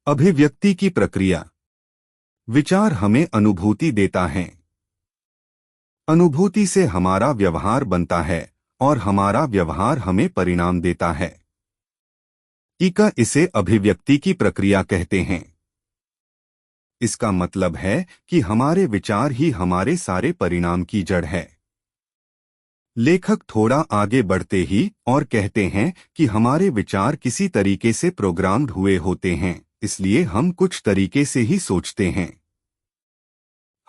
अभिव्यक्ति की प्रक्रिया। विचार हमें अनुभूति देता है। अनुभूति से हमारा व्यवहार बनता है और हमारा व्यवहार हमें परिणाम देता है। इसे अभिव्यक्ति की प्रक्रिया कहते हैं। इसका मतलब है कि हमारे विचार ही हमारे सारे परिणाम की जड़ है। लेखक थोड़ा आगे बढ़ते ही और कहते हैं कि हमारे विचार किसी तरीके से प्रोग्राम्ड हुए होते हैं, इसलिए हम कुछ तरीके से ही सोचते हैं।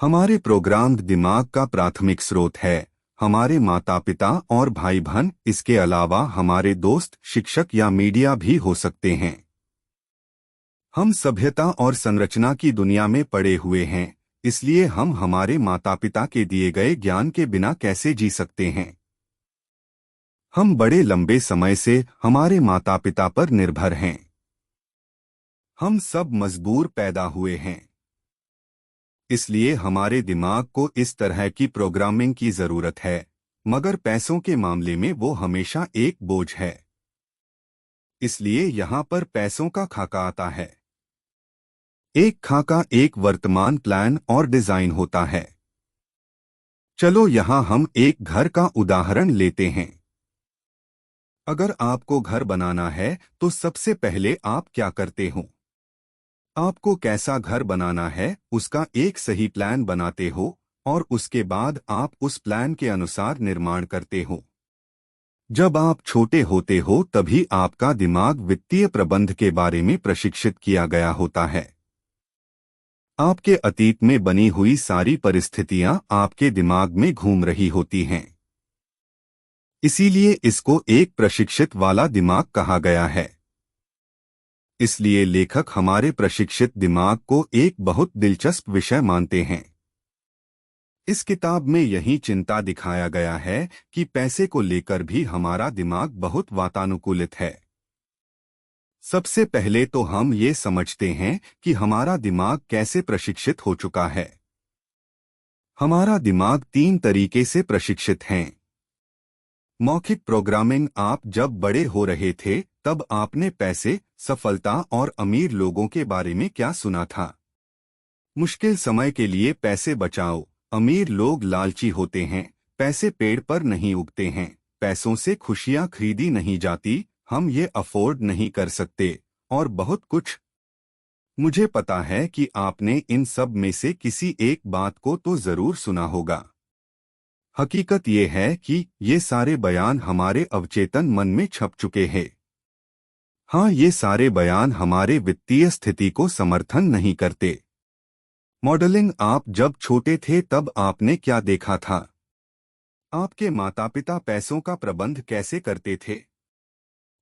हमारे प्रोग्राम्ड दिमाग का प्राथमिक स्रोत है हमारे माता पिता और भाई बहन। इसके अलावा हमारे दोस्त, शिक्षक या मीडिया भी हो सकते हैं। हम सभ्यता और संरचना की दुनिया में पड़े हुए हैं, इसलिए हम हमारे माता पिता के दिए गए ज्ञान के बिना कैसे जी सकते हैं। हम बड़े लंबे समय से हमारे माता पिता पर निर्भर हैं। हम सब मजबूर पैदा हुए हैं, इसलिए हमारे दिमाग को इस तरह की प्रोग्रामिंग की जरूरत है। मगर पैसों के मामले में वो हमेशा एक बोझ है। इसलिए यहाँ पर पैसों का खाका आता है। एक खाका एक वर्तमान प्लान और डिजाइन होता है। चलो यहाँ हम एक घर का उदाहरण लेते हैं। अगर आपको घर बनाना है तो सबसे पहले आप क्या करते हो? आपको कैसा घर बनाना है उसका एक सही प्लान बनाते हो और उसके बाद आप उस प्लान के अनुसार निर्माण करते हो। जब आप छोटे होते हो तभी आपका दिमाग वित्तीय प्रबंध के बारे में प्रशिक्षित किया गया होता है। आपके अतीत में बनी हुई सारी परिस्थितियां आपके दिमाग में घूम रही होती हैं। इसीलिए इसको एक प्रशिक्षित वाला दिमाग कहा गया है। इसलिए लेखक हमारे प्रशिक्षित दिमाग को एक बहुत दिलचस्प विषय मानते हैं। इस किताब में यही चिंता दिखाया गया है कि पैसे को लेकर भी हमारा दिमाग बहुत वातानुकूलित है। सबसे पहले तो हम ये समझते हैं कि हमारा दिमाग कैसे प्रशिक्षित हो चुका है। हमारा दिमाग 3 तरीके से प्रशिक्षित है। मौखिक प्रोग्रामिंग। आप जब बड़े हो रहे थे तब आपने पैसे, सफलता और अमीर लोगों के बारे में क्या सुना था? मुश्किल समय के लिए पैसे बचाओ, अमीर लोग लालची होते हैं, पैसे पेड़ पर नहीं उगते हैं, पैसों से खुशियां खरीदी नहीं जाती, हम ये अफोर्ड नहीं कर सकते, और बहुत कुछ। मुझे पता है कि आपने इन सब में से किसी एक बात को तो जरूर सुना होगा। हकीकत ये है कि ये सारे बयान हमारे अवचेतन मन में छप चुके हैं। हाँ, ये सारे बयान हमारे वित्तीय स्थिति को समर्थन नहीं करते। मॉडलिंग। आप जब छोटे थे तब आपने क्या देखा था? आपके माता पिता पैसों का प्रबंध कैसे करते थे?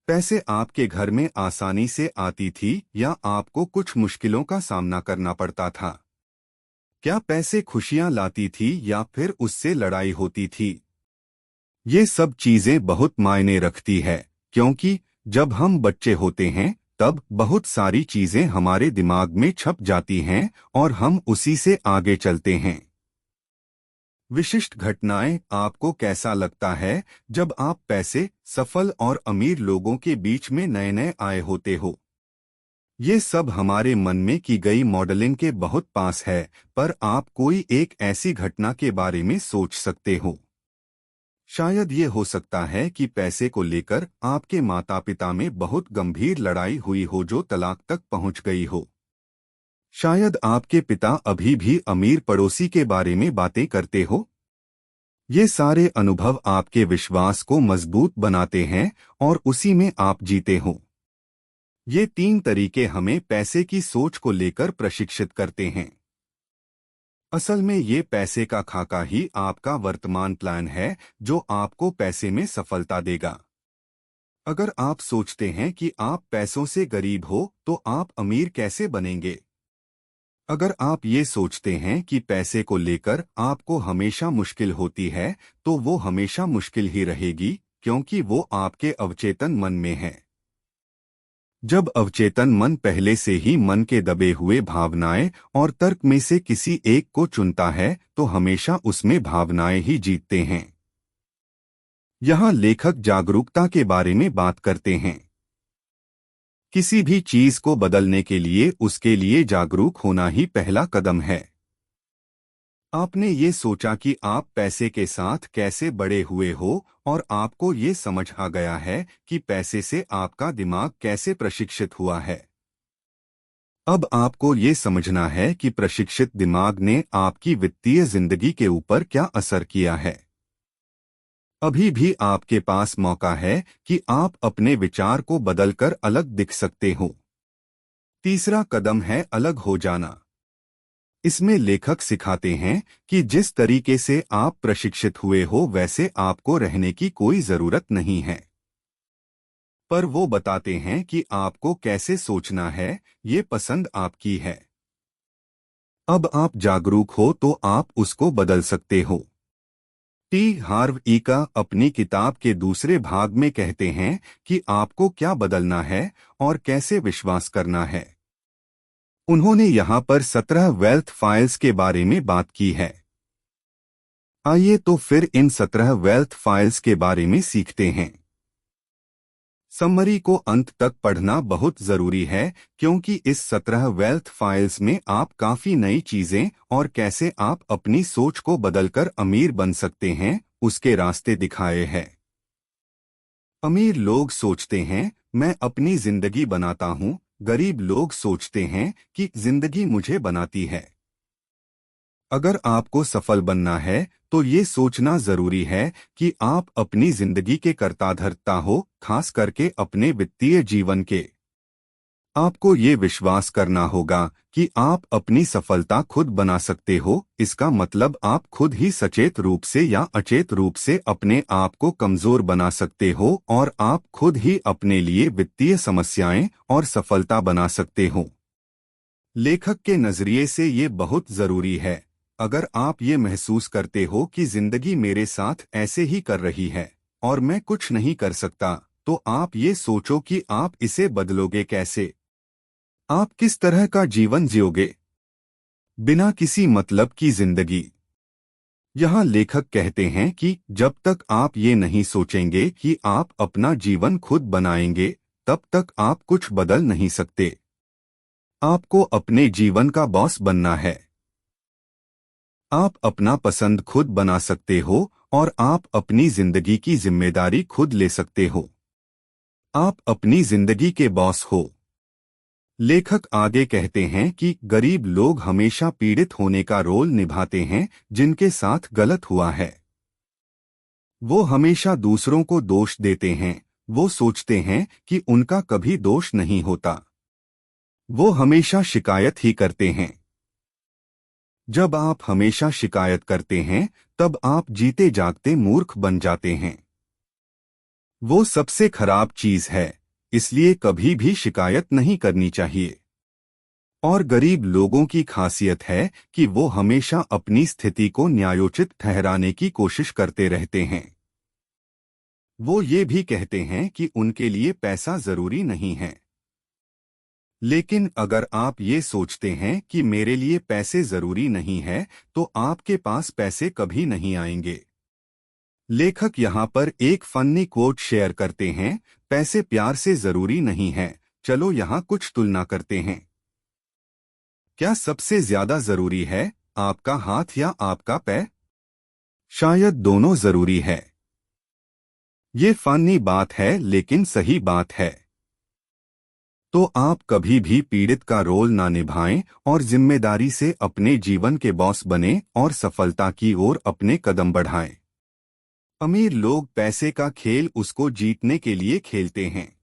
पैसे आपके घर में आसानी से आती थी या आपको कुछ मुश्किलों का सामना करना पड़ता था? क्या पैसे खुशियां लाती थी या फिर उससे लड़ाई होती थी? ये सब चीजें बहुत मायने रखती है, क्योंकि जब हम बच्चे होते हैं तब बहुत सारी चीजें हमारे दिमाग में छप जाती हैं और हम उसी से आगे चलते हैं। विशिष्ट घटनाएं। आपको कैसा लगता है जब आप पैसे, सफल और अमीर लोगों के बीच में नए नए आए होते हो? ये सब हमारे मन में की गई मॉडलिंग के बहुत पास है, पर आप कोई एक ऐसी घटना के बारे में सोच सकते हो। शायद ये हो सकता है कि पैसे को लेकर आपके माता पिता में बहुत गंभीर लड़ाई हुई हो जो तलाक तक पहुंच गई हो। शायद आपके पिता अभी भी अमीर पड़ोसी के बारे में बातें करते हो। ये सारे अनुभव आपके विश्वास को मजबूत बनाते हैं और उसी में आप जीते हो। ये 3 तरीके हमें पैसे की सोच को लेकर प्रशिक्षित करते हैं। असल में ये पैसे का खाका ही आपका वर्तमान प्लान है जो आपको पैसे में सफलता देगा। अगर आप सोचते हैं कि आप पैसों से गरीब हो तो आप अमीर कैसे बनेंगे? अगर आप ये सोचते हैं कि पैसे को लेकर आपको हमेशा मुश्किल होती है तो वो हमेशा मुश्किल ही रहेगी, क्योंकि वो आपके अवचेतन मन में है। जब अवचेतन मन पहले से ही मन के दबे हुए भावनाएं और तर्क में से किसी एक को चुनता है तो हमेशा उसमें भावनाएं ही जीतते हैं। यहाँ लेखक जागरूकता के बारे में बात करते हैं किसी भी चीज को बदलने के लिए उसके लिए जागरूक होना ही पहला कदम है। आपने ये सोचा कि आप पैसे के साथ कैसे बड़े हुए हो और आपको ये समझ आ गया है कि पैसे से आपका दिमाग कैसे प्रशिक्षित हुआ है। अब आपको ये समझना है कि प्रशिक्षित दिमाग ने आपकी वित्तीय जिंदगी के ऊपर क्या असर किया है। अभी भी आपके पास मौका है कि आप अपने विचार को बदलकर अलग दिख सकते हो। तीसरा कदम है अलग हो जाना। इसमें लेखक सिखाते हैं कि जिस तरीके से आप प्रशिक्षित हुए हो वैसे आपको रहने की कोई जरूरत नहीं है। पर वो बताते हैं कि आपको कैसे सोचना है, ये पसंद आपकी है। अब आप जागरूक हो तो आप उसको बदल सकते हो। टी हार्व ईका अपनी किताब के दूसरे भाग में कहते हैं कि आपको क्या बदलना है और कैसे विश्वास करना है। उन्होंने यहाँ पर 17 वेल्थ फाइल्स के बारे में बात की है। आइए तो फिर इन 17 वेल्थ फाइल्स के बारे में सीखते हैं। समरी को अंत तक पढ़ना बहुत जरूरी है क्योंकि इस 17 वेल्थ फाइल्स में आप काफी नई चीजें और कैसे आप अपनी सोच को बदलकर अमीर बन सकते हैं उसके रास्ते दिखाए हैं। अमीर लोग सोचते हैं मैं अपनी जिंदगी बनाता हूँ, गरीब लोग सोचते हैं कि जिंदगी मुझे बनाती है। अगर आपको सफल बनना है तो ये सोचना जरूरी है कि आप अपनी जिंदगी के कर्ताधर्ता हो, खास करके अपने वित्तीय जीवन के। आपको ये विश्वास करना होगा कि आप अपनी सफलता खुद बना सकते हो। इसका मतलब आप खुद ही सचेत रूप से या अचेत रूप से अपने आप को कमजोर बना सकते हो और आप खुद ही अपने लिए वित्तीय समस्याएं और सफलता बना सकते हो। लेखक के नजरिए से ये बहुत जरूरी है। अगर आप ये महसूस करते हो कि जिंदगी मेरे साथ ऐसे ही कर रही है और मैं कुछ नहीं कर सकता, तो आप ये सोचो कि आप इसे बदलोगे कैसे। आप किस तरह का जीवन जियोगे बिना किसी मतलब की जिंदगी। यहाँ लेखक कहते हैं कि जब तक आप ये नहीं सोचेंगे कि आप अपना जीवन खुद बनाएंगे, तब तक आप कुछ बदल नहीं सकते। आपको अपने जीवन का बॉस बनना है। आप अपना पसंद खुद बना सकते हो और आप अपनी जिंदगी की जिम्मेदारी खुद ले सकते हो। आप अपनी जिंदगी के बॉस हो। लेखक आगे कहते हैं कि गरीब लोग हमेशा पीड़ित होने का रोल निभाते हैं जिनके साथ गलत हुआ है। वो हमेशा दूसरों को दोष देते हैं। वो सोचते हैं कि उनका कभी दोष नहीं होता। वो हमेशा शिकायत ही करते हैं। जब आप हमेशा शिकायत करते हैं तब आप जीते जागते मूर्ख बन जाते हैं। वो सबसे खराब चीज है, इसलिए कभी भी शिकायत नहीं करनी चाहिए। और गरीब लोगों की खासियत है कि वो हमेशा अपनी स्थिति को न्यायोचित ठहराने की कोशिश करते रहते हैं। वो ये भी कहते हैं कि उनके लिए पैसा जरूरी नहीं है। लेकिन अगर आप ये सोचते हैं कि मेरे लिए पैसे जरूरी नहीं है, तो आपके पास पैसे कभी नहीं आएंगे। लेखक यहाँ पर एक फनी कोट शेयर करते हैं, पैसे प्यार से जरूरी नहीं है। चलो यहाँ कुछ तुलना करते हैं। क्या सबसे ज्यादा जरूरी है आपका हाथ या आपका पैर? शायद दोनों जरूरी है। ये फनी बात है लेकिन सही बात है। तो आप कभी भी पीड़ित का रोल ना निभाएं और जिम्मेदारी से अपने जीवन के बॉस बने और सफलता की ओर अपने कदम बढ़ाएं। अमीर लोग पैसे का खेल उसको जीतने के लिए खेलते हैं।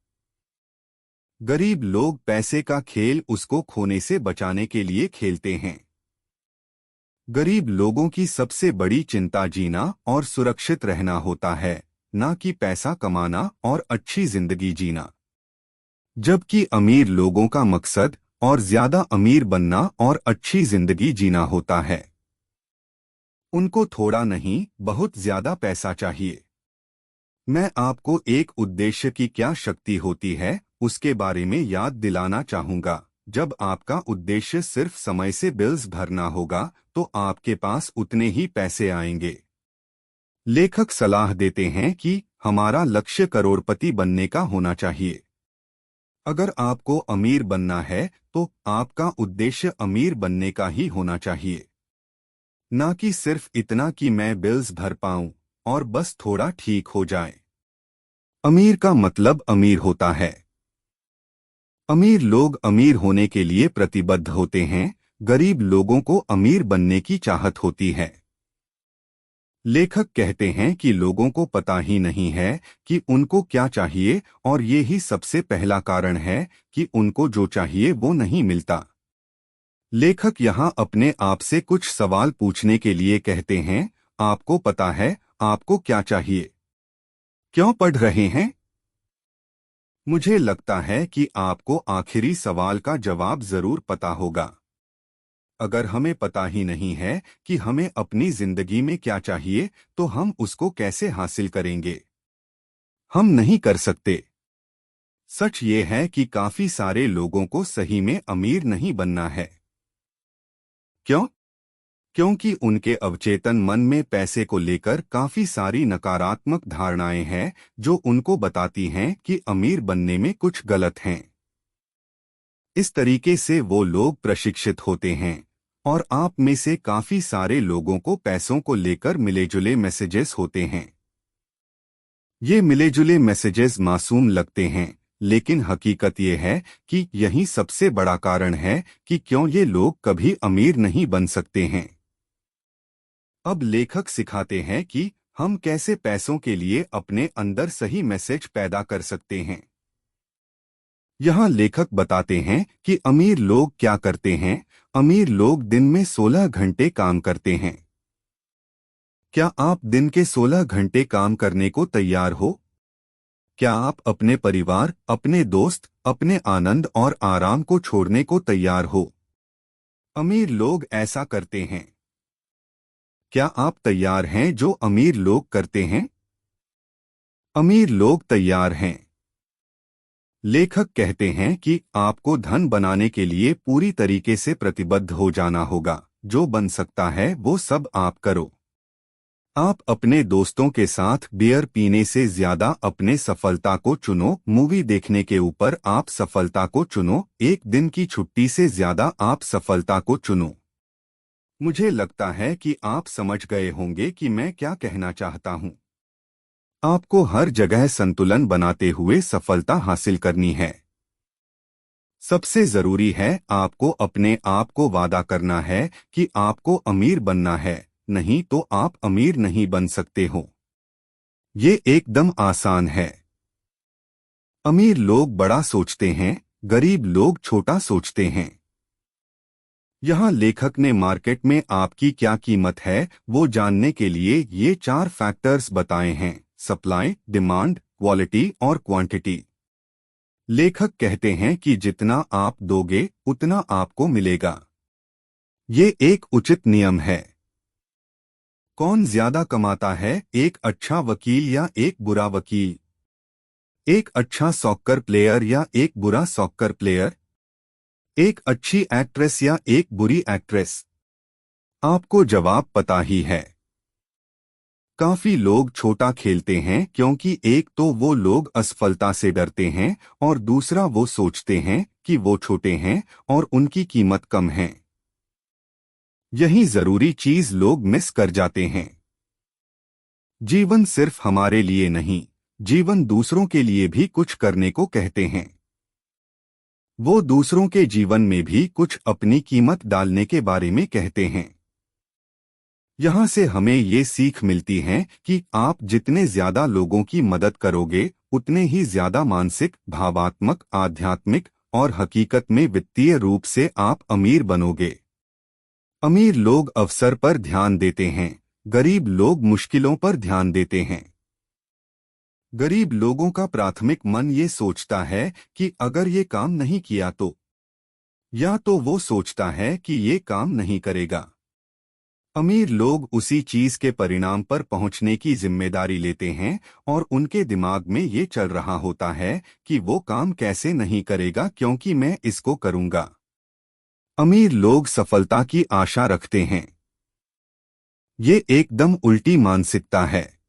गरीब लोग पैसे का खेल उसको खोने से बचाने के लिए खेलते हैं। गरीब लोगों की सबसे बड़ी चिंता जीना और सुरक्षित रहना होता है, ना कि पैसा कमाना और अच्छी जिंदगी जीना। जबकि अमीर लोगों का मकसद और ज्यादा अमीर बनना और अच्छी जिंदगी जीना होता है। उनको थोड़ा नहीं, बहुत ज्यादा पैसा चाहिए। मैं आपको एक उद्देश्य की क्या शक्ति होती है उसके बारे में याद दिलाना चाहूंगा। जब आपका उद्देश्य सिर्फ समय से बिल्स भरना होगा तो आपके पास उतने ही पैसे आएंगे। लेखक सलाह देते हैं कि हमारा लक्ष्य करोड़पति बनने का होना चाहिए। अगर आपको अमीर बनना है तो आपका उद्देश्य अमीर बनने का ही होना चाहिए, ना कि सिर्फ इतना कि मैं बिल्स भर पाऊं और बस थोड़ा ठीक हो जाए। अमीर का मतलब अमीर होता है। अमीर लोग अमीर होने के लिए प्रतिबद्ध होते हैं, गरीब लोगों को अमीर बनने की चाहत होती है। लेखक कहते हैं कि लोगों को पता ही नहीं है कि उनको क्या चाहिए और ये ही सबसे पहला कारण है कि उनको जो चाहिए वो नहीं मिलता। लेखक यहाँ अपने आप से कुछ सवाल पूछने के लिए कहते हैं, आपको पता है आपको क्या चाहिए? क्यों पढ़ रहे हैं? मुझे लगता है कि आपको आखिरी सवाल का जवाब जरूर पता होगा। अगर हमें पता ही नहीं है कि हमें अपनी जिंदगी में क्या चाहिए, तो हम उसको कैसे हासिल करेंगे? हम नहीं कर सकते। सच ये है कि काफी सारे लोगों को सही में अमीर नहीं बनना है। क्यों? क्योंकि उनके अवचेतन मन में पैसे को लेकर काफी सारी नकारात्मक धारणाएं हैं जो उनको बताती हैं कि अमीर बनने में कुछ गलत हैं। इस तरीके से वो लोग प्रशिक्षित होते हैं और आप में से काफी सारे लोगों को पैसों को लेकर मिले-जुले मैसेजेस होते हैं। ये मिले-जुले मैसेजेस मासूम लगते हैं, लेकिन हकीकत ये है कि यही सबसे बड़ा कारण है कि क्यों ये लोग कभी अमीर नहीं बन सकते हैं। अब लेखक सिखाते हैं कि हम कैसे पैसों के लिए अपने अंदर सही मैसेज पैदा कर सकते हैं। यहाँ लेखक बताते हैं कि अमीर लोग क्या करते हैं। अमीर लोग दिन में 16 घंटे काम करते हैं। क्या आप दिन के 16 घंटे काम करने को तैयार हो? क्या आप अपने परिवार, अपने दोस्त, अपने आनंद और आराम को छोड़ने को तैयार हो? अमीर लोग ऐसा करते हैं। क्या आप तैयार हैं जो अमीर लोग करते हैं? अमीर लोग तैयार हैं। लेखक कहते हैं कि आपको धन बनाने के लिए पूरी तरीके से प्रतिबद्ध हो जाना होगा। जो बन सकता है वो सब आप करो। आप अपने दोस्तों के साथ बियर पीने से ज्यादा अपने सफलता को चुनो। मूवी देखने के ऊपर आप सफलता को चुनो। एक दिन की छुट्टी से ज्यादा आप सफलता को चुनो। मुझे लगता है कि आप समझ गए होंगे कि मैं क्या कहना चाहता हूँ। आपको हर जगह संतुलन बनाते हुए सफलता हासिल करनी है। सबसे जरूरी है आपको अपने आप को वादा करना है कि आपको अमीर बनना है, नहीं तो आप अमीर नहीं बन सकते हो। ये एकदम आसान है। अमीर लोग बड़ा सोचते हैं, गरीब लोग छोटा सोचते हैं। यहाँ लेखक ने मार्केट में आपकी क्या कीमत है वो जानने के लिए ये 4 फैक्टर्स बताए हैं: सप्लाई, डिमांड, क्वालिटी और क्वांटिटी। लेखक कहते हैं कि जितना आप दोगे उतना आपको मिलेगा। ये एक उचित नियम है। कौन ज्यादा कमाता है, एक अच्छा वकील या एक बुरा वकील? एक अच्छा सॉकर प्लेयर या एक बुरा सॉकर प्लेयर? एक अच्छी एक्ट्रेस या एक बुरी एक्ट्रेस? आपको जवाब पता ही है। काफी लोग छोटा खेलते हैं क्योंकि एक तो वो लोग असफलता से डरते हैं और दूसरा वो सोचते हैं कि वो छोटे हैं और उनकी कीमत कम है। यही जरूरी चीज लोग मिस कर जाते हैं। जीवन सिर्फ हमारे लिए नहीं, जीवन दूसरों के लिए भी कुछ करने को कहते हैं। वो दूसरों के जीवन में भी कुछ अपनी कीमत डालने के बारे में कहते हैं। यहाँ से हमें ये सीख मिलती है कि आप जितने ज्यादा लोगों की मदद करोगे उतने ही ज्यादा मानसिक, भावात्मक, आध्यात्मिक और हकीकत में वित्तीय रूप से आप अमीर बनोगे। अमीर लोग अवसर पर ध्यान देते हैं, गरीब लोग मुश्किलों पर ध्यान देते हैं। गरीब लोगों का प्राथमिक मन ये सोचता है कि अगर ये काम नहीं किया तो, या तो वो सोचता है कि ये काम नहीं करेगा। अमीर लोग उसी चीज के परिणाम पर पहुंचने की जिम्मेदारी लेते हैं और उनके दिमाग में ये चल रहा होता है कि वो काम कैसे नहीं करेगा क्योंकि मैं इसको करूंगा। अमीर लोग सफलता की आशा रखते हैं। ये एकदम उल्टी मानसिकता है।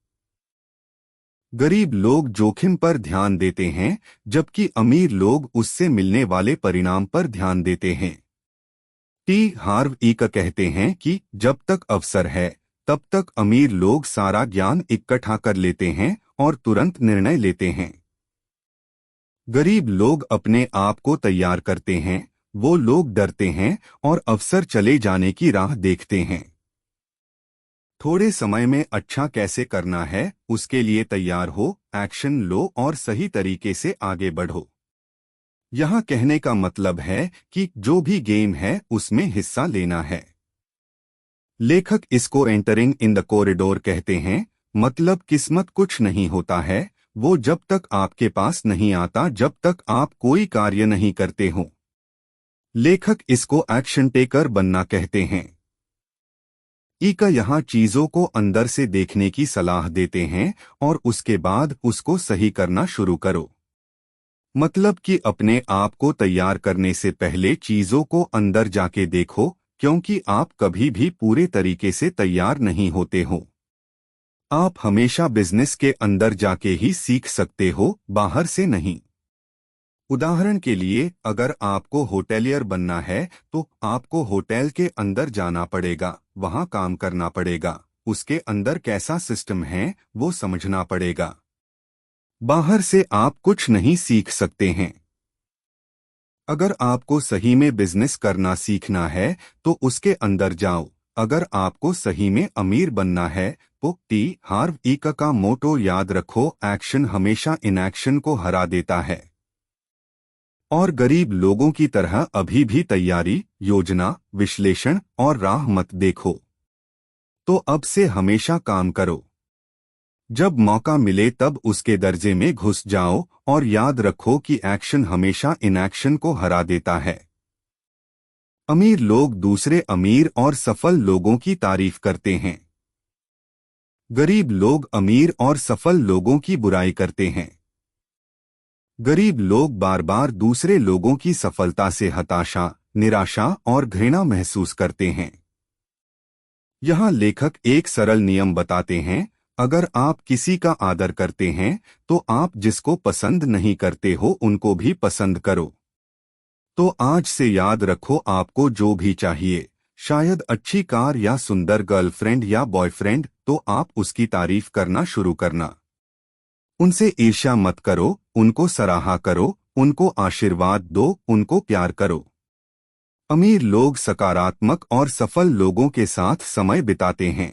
गरीब लोग जोखिम पर ध्यान देते हैं, जबकि अमीर लोग उससे मिलने वाले परिणाम पर ध्यान देते हैं। टी हार्व ईक कहते हैं कि जब तक अवसर है, तब तक अमीर लोग सारा ज्ञान इकट्ठा कर लेते हैं और तुरंत निर्णय लेते हैं। गरीब लोग अपने आप को तैयार करते हैं, वो लोग डरते हैं और अवसर चले जाने की राह देखते हैं। थोड़े समय में अच्छा कैसे करना है, उसके लिए तैयार हो, एक्शन लो और सही तरीके से आगे बढ़ो। यहाँ कहने का मतलब है कि जो भी गेम है उसमें हिस्सा लेना है। लेखक इसको एंटरिंग इन द कॉरिडोर कहते हैं, मतलब किस्मत कुछ नहीं होता है, वो जब तक आपके पास नहीं आता, जब तक आप कोई कार्य नहीं करते हो। लेखक इसको एक्शन टेकर बनना कहते हैं। ईका यहाँ चीजों को अंदर से देखने की सलाह देते हैं और उसके बाद उसको सही करना शुरू करो। मतलब कि अपने आप को तैयार करने से पहले चीजों को अंदर जाके देखो, क्योंकि आप कभी भी पूरे तरीके से तैयार नहीं होते हो। आप हमेशा बिजनेस के अंदर जाके ही सीख सकते हो, बाहर से नहीं। उदाहरण के लिए, अगर आपको होटेलियर बनना है तो आपको होटल के अंदर जाना पड़ेगा, वहां काम करना पड़ेगा, उसके अंदर कैसा सिस्टम है वो समझना पड़ेगा। बाहर से आप कुछ नहीं सीख सकते हैं। अगर आपको सही में बिजनेस करना सीखना है तो उसके अंदर जाओ। अगर आपको सही में अमीर बनना है तो टी हार्व ईक का मोटो याद रखो, एक्शन हमेशा इनएक्शन को हरा देता है। और गरीब लोगों की तरह अभी भी तैयारी, योजना, विश्लेषण और राह मत देखो। तो अब से हमेशा काम करो। जब मौका मिले तब उसके दर्जे में घुस जाओ और याद रखो कि एक्शन हमेशा इनएक्शन को हरा देता है। अमीर लोग दूसरे अमीर और सफल लोगों की तारीफ करते हैं। गरीब लोग अमीर और सफल लोगों की बुराई करते हैं। गरीब लोग बार बार दूसरे लोगों की सफलता से हताशा, निराशा और घृणा महसूस करते हैं। यहाँ लेखक एक सरल नियम बताते हैं, अगर आप किसी का आदर करते हैं तो आप जिसको पसंद नहीं करते हो उनको भी पसंद करो। तो आज से याद रखो, आपको जो भी चाहिए, शायद अच्छी कार या सुंदर गर्लफ्रेंड या बॉयफ्रेंड, तो आप उसकी तारीफ करना शुरू करना। उनसे ईर्ष्या मत करो, उनको सराहा करो, उनको आशीर्वाद दो, उनको प्यार करो। अमीर लोग सकारात्मक और सफल लोगों के साथ समय बिताते हैं।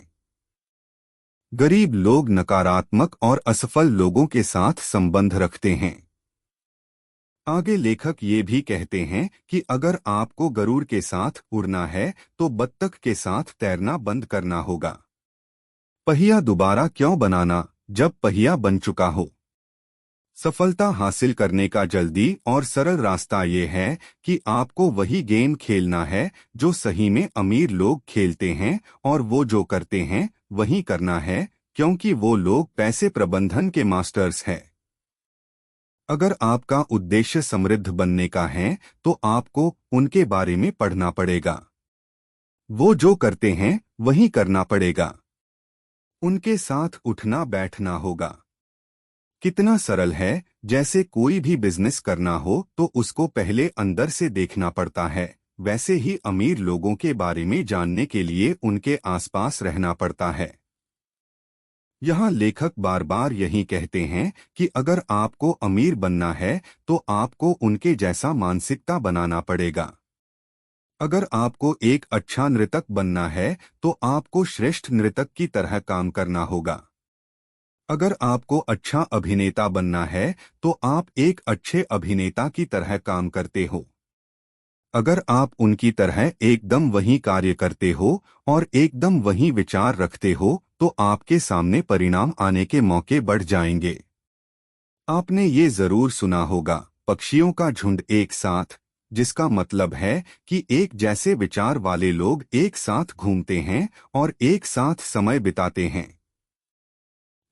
गरीब लोग नकारात्मक और असफल लोगों के साथ संबंध रखते हैं। आगे लेखक ये भी कहते हैं कि अगर आपको गरुड़ के साथ उड़ना है तो बत्तख के साथ तैरना बंद करना होगा। पहिया दोबारा क्यों बनाना जब पहिया बन चुका हो। सफलता हासिल करने का जल्दी और सरल रास्ता ये है कि आपको वही गेम खेलना है जो सही में अमीर लोग खेलते हैं, और वो जो करते हैं वही करना है, क्योंकि वो लोग पैसे प्रबंधन के मास्टर्स हैं। अगर आपका उद्देश्य समृद्ध बनने का है तो आपको उनके बारे में पढ़ना पड़ेगा। वो जो करते हैं वही करना पड़ेगा। उनके साथ उठना बैठना होगा। कितना सरल है, जैसे कोई भी बिजनेस करना हो तो उसको पहले अंदर से देखना पड़ता है, वैसे ही अमीर लोगों के बारे में जानने के लिए उनके आसपास रहना पड़ता है। यहाँ लेखक बार बार यही कहते हैं कि अगर आपको अमीर बनना है तो आपको उनके जैसा मानसिकता बनाना पड़ेगा। अगर आपको एक अच्छा नृतक बनना है तो आपको श्रेष्ठ नृतक की तरह काम करना होगा। अगर आपको अच्छा अभिनेता बनना है तो आप एक अच्छे अभिनेता की तरह काम करते हो। अगर आप उनकी तरह एकदम वही कार्य करते हो और एकदम वही विचार रखते हो तो आपके सामने परिणाम आने के मौके बढ़ जाएंगे। आपने ये जरूर सुना होगा, पक्षियों का झुंड एक साथ, जिसका मतलब है कि एक जैसे विचार वाले लोग एक साथ घूमते हैं और एक साथ समय बिताते हैं।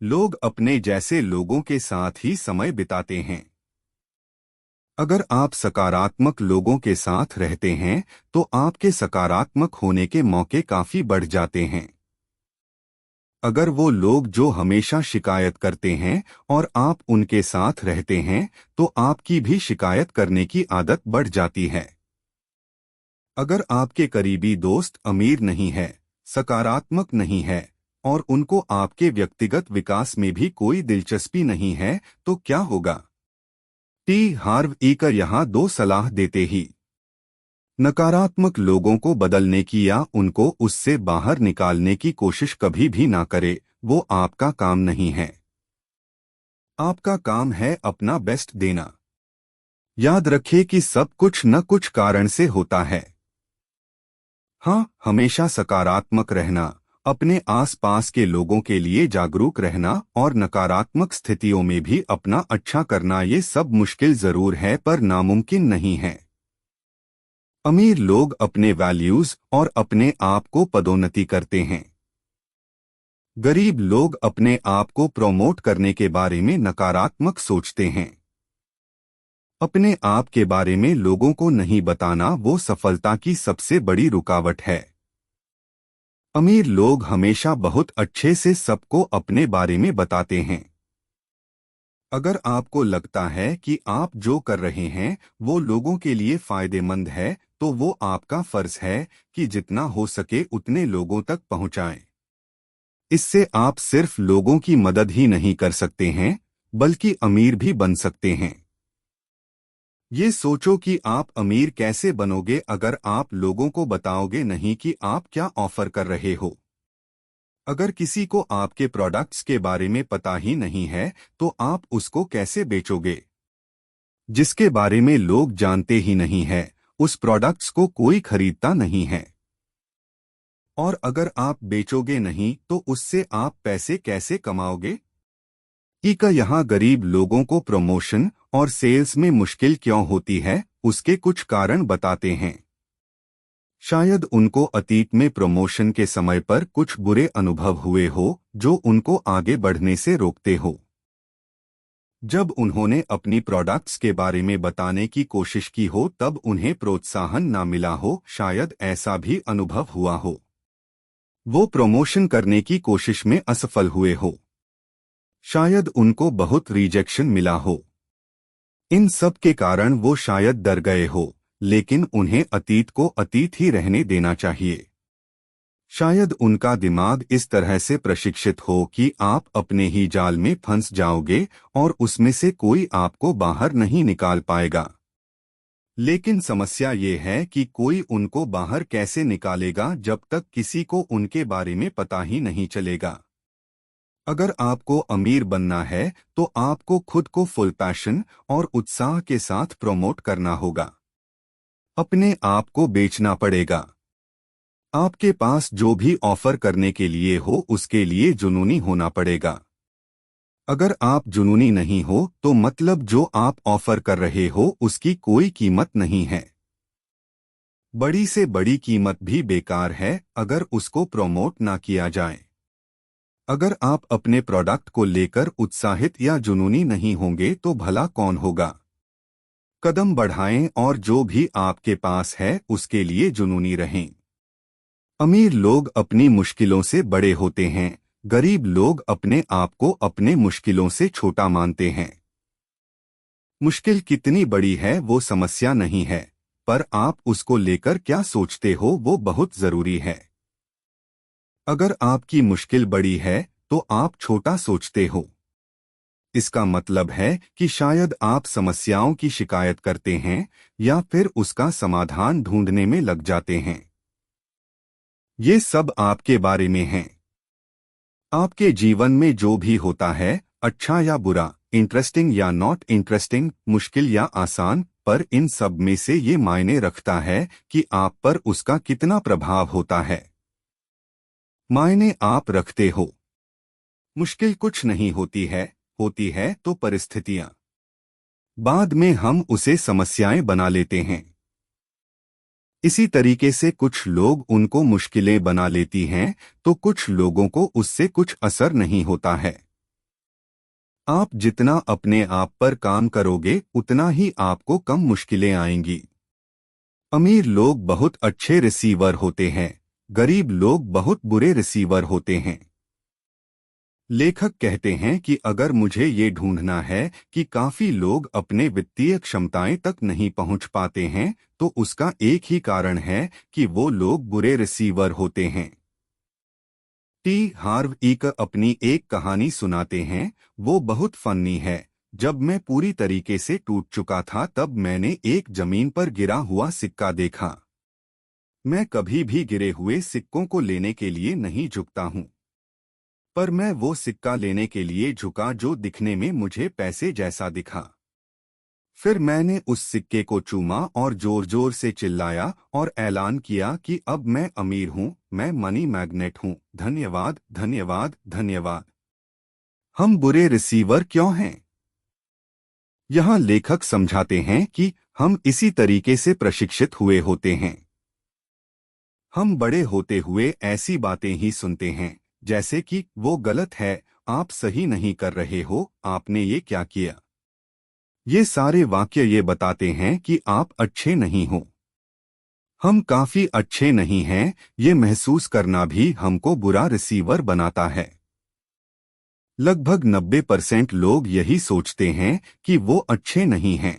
लोग अपने जैसे लोगों के साथ ही समय बिताते हैं। अगर आप सकारात्मक लोगों के साथ रहते हैं तो आपके सकारात्मक होने के मौके काफी बढ़ जाते हैं। अगर वो लोग जो हमेशा शिकायत करते हैं और आप उनके साथ रहते हैं तो आपकी भी शिकायत करने की आदत बढ़ जाती है। अगर आपके करीबी दोस्त अमीर नहीं है, सकारात्मक नहीं है और उनको आपके व्यक्तिगत विकास में भी कोई दिलचस्पी नहीं है तो क्या होगा? टी हार्व ईकर यहाँ दो सलाह देते ही नकारात्मक लोगों को बदलने की या उनको उससे बाहर निकालने की कोशिश कभी भी ना करे, वो आपका काम नहीं है। आपका काम है अपना बेस्ट देना। याद रखें कि सब कुछ न कुछ कारण से होता है। हाँ, हमेशा सकारात्मक रहना, अपने आसपास के लोगों के लिए जागरूक रहना और नकारात्मक स्थितियों में भी अपना अच्छा करना, ये सब मुश्किल जरूर है पर नामुमकिन नहीं है। अमीर लोग अपने वैल्यूज और अपने आप को पदोन्नति करते हैं। गरीब लोग अपने आप को प्रमोट करने के बारे में नकारात्मक सोचते हैं। अपने आप के बारे में लोगों को नहीं बताना वो सफलता की सबसे बड़ी रुकावट है। अमीर लोग हमेशा बहुत अच्छे से सबको अपने बारे में बताते हैं। अगर आपको लगता है कि आप जो कर रहे हैं वो लोगों के लिए फायदेमंद है तो वो आपका फर्ज है कि जितना हो सके उतने लोगों तक पहुंचाएं। इससे आप सिर्फ लोगों की मदद ही नहीं कर सकते हैं बल्कि अमीर भी बन सकते हैं। ये सोचो कि आप अमीर कैसे बनोगे अगर आप लोगों को बताओगे नहीं कि आप क्या ऑफर कर रहे हो। अगर किसी को आपके प्रोडक्ट्स के बारे में पता ही नहीं है तो आप उसको कैसे बेचोगे? जिसके बारे में लोग जानते ही नहीं है उस प्रोडक्ट्स को कोई खरीदता नहीं है। और अगर आप बेचोगे नहीं तो उससे आप पैसे कैसे कमाओगे? का यहाँ गरीब लोगों को प्रमोशन और सेल्स में मुश्किल क्यों होती है उसके कुछ कारण बताते हैं। शायद उनको अतीत में प्रमोशन के समय पर कुछ बुरे अनुभव हुए हो जो उनको आगे बढ़ने से रोकते हो। जब उन्होंने अपनी प्रोडक्ट्स के बारे में बताने की कोशिश की हो तब उन्हें प्रोत्साहन ना मिला हो, शायद ऐसा भी अनुभव हुआ हो। वो प्रमोशन करने की कोशिश में असफल हुए हो। शायद उनको बहुत रिजेक्शन मिला हो। इन सब के कारण वो शायद डर गए हो, लेकिन उन्हें अतीत को अतीत ही रहने देना चाहिए। शायद उनका दिमाग इस तरह से प्रशिक्षित हो कि आप अपने ही जाल में फंस जाओगे और उसमें से कोई आपको बाहर नहीं निकाल पाएगा। लेकिन समस्या ये है कि कोई उनको बाहर कैसे निकालेगा जब तक किसी को उनके बारे में पता ही नहीं चलेगा। अगर आपको अमीर बनना है तो आपको खुद को फुल पैशन और उत्साह के साथ प्रमोट करना होगा। अपने आप को बेचना पड़ेगा। आपके पास जो भी ऑफर करने के लिए हो उसके लिए जुनूनी होना पड़ेगा। अगर आप जुनूनी नहीं हो तो मतलब जो आप ऑफर कर रहे हो उसकी कोई कीमत नहीं है। बड़ी से बड़ी कीमत भी बेकार है अगर उसको प्रमोट ना किया जाए। अगर आप अपने प्रोडक्ट को लेकर उत्साहित या जुनूनी नहीं होंगे तो भला कौन होगा? कदम बढ़ाएं और जो भी आपके पास है उसके लिए जुनूनी रहें। अमीर लोग अपनी मुश्किलों से बड़े होते हैं, गरीब लोग अपने आप को अपने मुश्किलों से छोटा मानते हैं। मुश्किल कितनी बड़ी है वो समस्या नहीं है, पर आप उसको लेकर क्या सोचते हो वो बहुत जरूरी है। अगर आपकी मुश्किल बड़ी है तो आप छोटा सोचते हो। इसका मतलब है कि शायद आप समस्याओं की शिकायत करते हैं या फिर उसका समाधान ढूंढने में लग जाते हैं। ये सब आपके बारे में है। आपके जीवन में जो भी होता है, अच्छा या बुरा, इंटरेस्टिंग या नॉट इंटरेस्टिंग, मुश्किल या आसान, पर इन सब में से ये मायने रखता है कि आप पर उसका कितना प्रभाव होता है। मायने आप रखते हो। मुश्किल कुछ नहीं होती है तो परिस्थितियां। बाद में हम उसे समस्याएं बना लेते हैं। इसी तरीके से कुछ लोग उनको मुश्किलें बना लेती हैं तो कुछ लोगों को उससे कुछ असर नहीं होता है। आप जितना अपने आप पर काम करोगे उतना ही आपको कम मुश्किलें आएंगी। अमीर लोग बहुत अच्छे रिसीवर होते हैं, गरीब लोग बहुत बुरे रिसीवर होते हैं। लेखक कहते हैं कि अगर मुझे ये ढूंढना है कि काफी लोग अपने वित्तीय क्षमताएं तक नहीं पहुंच पाते हैं, तो उसका एक ही कारण है कि वो लोग बुरे रिसीवर होते हैं। टी हार्व ईक अपनी एक कहानी सुनाते हैं। वो बहुत फनी है। जब मैं पूरी तरीके से टूट चुका था तब मैंने एक जमीन पर गिरा हुआ सिक्का देखा। मैं कभी भी गिरे हुए सिक्कों को लेने के लिए नहीं झुकता हूँ, पर मैं वो सिक्का लेने के लिए झुका जो दिखने में मुझे पैसे जैसा दिखा। फिर मैंने उस सिक्के को चूमा और जोर जोर से चिल्लाया और ऐलान किया कि अब मैं अमीर हूँ, मैं मनी मैग्नेट हूँ। धन्यवाद, धन्यवाद, धन्यवाद। हम बुरे रिसीवर क्यों हैं? यहाँ लेखक समझाते हैं कि हम इसी तरीके से प्रशिक्षित हुए होते हैं। हम बड़े होते हुए ऐसी बातें ही सुनते हैं, जैसे कि वो गलत है, आप सही नहीं कर रहे हो, आपने ये क्या किया। ये सारे वाक्य ये बताते हैं कि आप अच्छे नहीं हो। हम काफी अच्छे नहीं हैं, ये महसूस करना भी हमको बुरा रिसीवर बनाता है। लगभग 90% लोग यही सोचते हैं कि वो अच्छे नहीं हैं।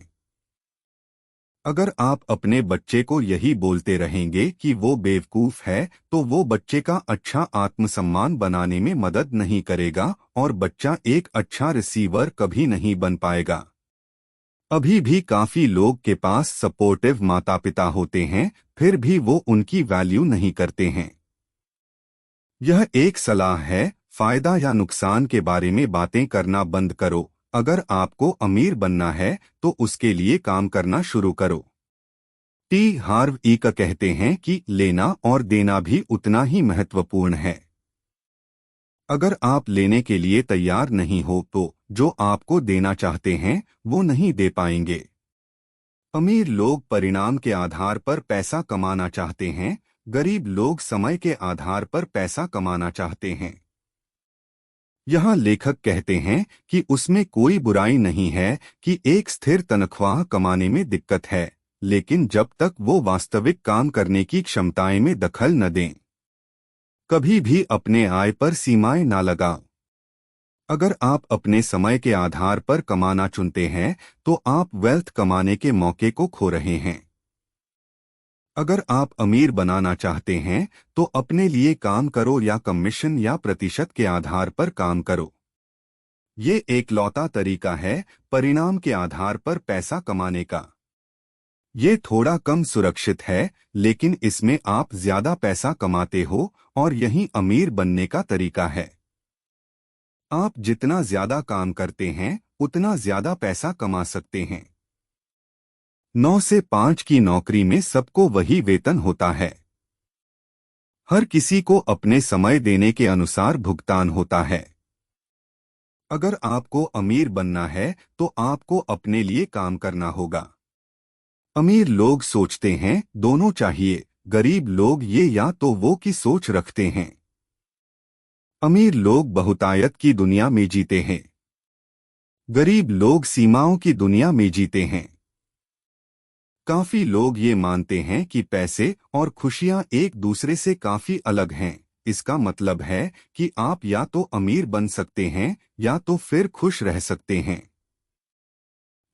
अगर आप अपने बच्चे को यही बोलते रहेंगे कि वो बेवकूफ है, तो वो बच्चे का अच्छा आत्मसम्मान बनाने में मदद नहीं करेगा और बच्चा एक अच्छा रिसीवर कभी नहीं बन पाएगा। अभी भी काफी लोग के पास सपोर्टिव माता पिता होते हैं, फिर भी वो उनकी वैल्यू नहीं करते हैं। यह एक सलाह है, फायदा या नुकसान के बारे में बातें करना बंद करो। अगर आपको अमीर बनना है तो उसके लिए काम करना शुरू करो। टी हार्व ईक कहते हैं कि लेना और देना भी उतना ही महत्वपूर्ण है। अगर आप लेने के लिए तैयार नहीं हो तो जो आपको देना चाहते हैं वो नहीं दे पाएंगे। अमीर लोग परिणाम के आधार पर पैसा कमाना चाहते हैं, गरीब लोग समय के आधार पर पैसा कमाना चाहते हैं। यहाँ लेखक कहते हैं कि उसमें कोई बुराई नहीं है कि एक स्थिर तनख्वाह कमाने में दिक्कत है, लेकिन जब तक वो वास्तविक काम करने की क्षमताएं में दखल न दें। कभी भी अपने आय पर सीमाएं ना लगाओ। अगर आप अपने समय के आधार पर कमाना चुनते हैं तो आप वेल्थ कमाने के मौके को खो रहे हैं। अगर आप अमीर बनाना चाहते हैं तो अपने लिए काम करो या कमीशन या प्रतिशत के आधार पर काम करो। ये एकलौता तरीका है परिणाम के आधार पर पैसा कमाने का। ये थोड़ा कम सुरक्षित है, लेकिन इसमें आप ज्यादा पैसा कमाते हो और यही अमीर बनने का तरीका है। आप जितना ज्यादा काम करते हैं उतना ज्यादा पैसा कमा सकते हैं। 9 से 5 की नौकरी में सबको वही वेतन होता है। हर किसी को अपने समय देने के अनुसार भुगतान होता है। अगर आपको अमीर बनना है तो आपको अपने लिए काम करना होगा। अमीर लोग सोचते हैं दोनों चाहिए, गरीब लोग ये या तो वो की सोच रखते हैं। अमीर लोग बहुतायत की दुनिया में जीते हैं, गरीब लोग सीमाओं की दुनिया में जीते हैं। काफी लोग ये मानते हैं कि पैसे और खुशियां एक दूसरे से काफी अलग हैं। इसका मतलब है कि आप या तो अमीर बन सकते हैं या तो फिर खुश रह सकते हैं।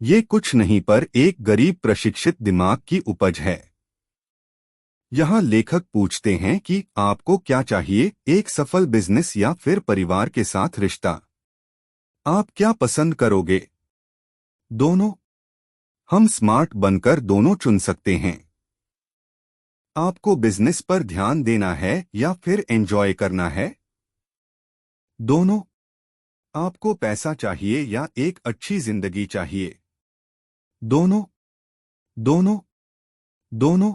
ये कुछ नहीं पर एक गरीब प्रशिक्षित दिमाग की उपज है। यहाँ लेखक पूछते हैं कि आपको क्या चाहिए, एक सफल बिजनेस या फिर परिवार के साथ रिश्ता? आप क्या पसंद करोगे? दोनों। हम स्मार्ट बनकर दोनों चुन सकते हैं। आपको बिजनेस पर ध्यान देना है या फिर एंजॉय करना है? दोनों। आपको पैसा चाहिए या एक अच्छी जिंदगी चाहिए? दोनों। दोनों। दोनों।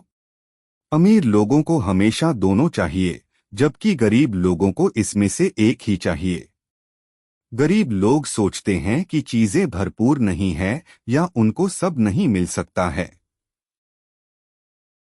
अमीर लोगों को हमेशा दोनों चाहिए, जबकि गरीब लोगों को इसमें से एक ही चाहिए। गरीब लोग सोचते हैं कि चीजें भरपूर नहीं है या उनको सब नहीं मिल सकता है।